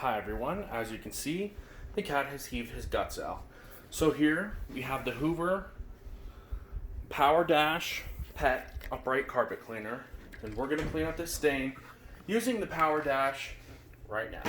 Hi everyone, as you can see, the cat has heaved his guts out. So here we have the Hoover Power Pet upright carpet cleaner, and we're going to clean up this stain using the Power Dash right now.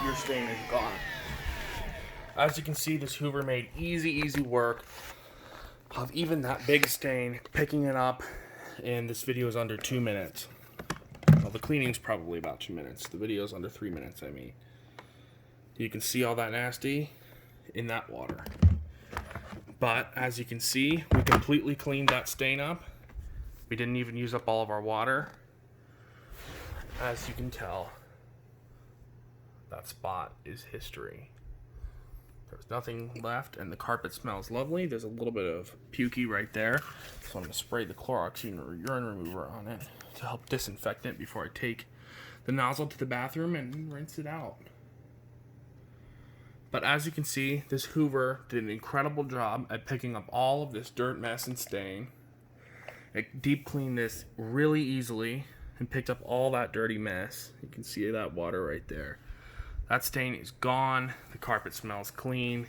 Your stain is gone. As you can see, this Hoover made easy work of even that big stain, picking it up, and this video is under 2 minutes. Well, the cleaning's probably about 2 minutes. The video's under 3 minutes, I mean. You can see all that nasty in that water. But, as you can see, we completely cleaned that stain up. We didn't even use up all of our water. As you can tell, that spot is history. There's nothing left, and the carpet smells lovely. There's a little bit of pukey right there, so I'm going to spray the Clorox urine remover on it to help disinfect it before I take the nozzle to the bathroom and rinse it out. But as you can see, this Hoover did an incredible job at picking up all of this dirt, mess, and stain. It deep cleaned this really easily and picked up all that dirty mess. You can see that water right there. That stain is gone. The carpet smells clean.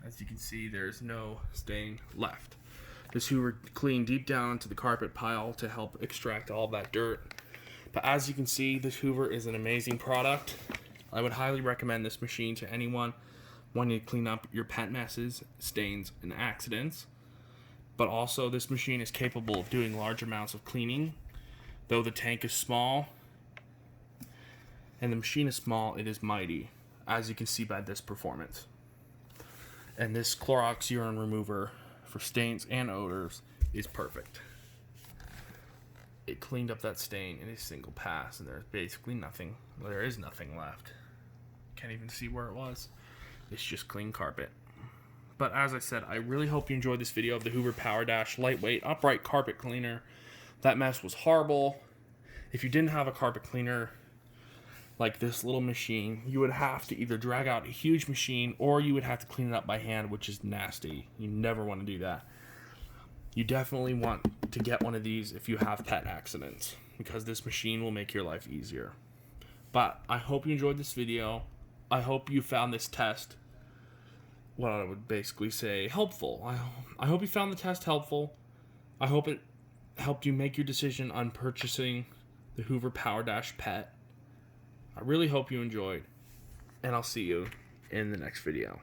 As you can see, there's no stain left. This Hoover cleaned deep down into the carpet pile to help extract all that dirt. But as you can see, this Hoover is an amazing product. I would highly recommend this machine to anyone wanting to clean up your pet messes, stains, and accidents. But also, this machine is capable of doing large amounts of cleaning. Though the tank is small, and the machine is small, it is mighty, as you can see by this performance. And this Clorox urine remover for stains and odors is perfect. It cleaned up that stain in a single pass, and there's basically nothing. Well, there is nothing left. Can't even see where it was. It's just clean carpet. But as I said, I really hope you enjoyed this video of the Hoover Power Dash lightweight upright carpet cleaner. That mess was horrible. If you didn't have a carpet cleaner like this little machine, you would have to either drag out a huge machine or you would have to clean it up by hand, which is nasty. You never want to do that. You definitely want to get one of these if you have pet accidents, because this machine will make your life easier. But I hope you enjoyed this video. I hope you found this test what I would basically say, helpful. I hope you found the test helpful. I hope it helped you make your decision on purchasing the Hoover Power Pet. I really hope you enjoyed, and I'll see you in the next video.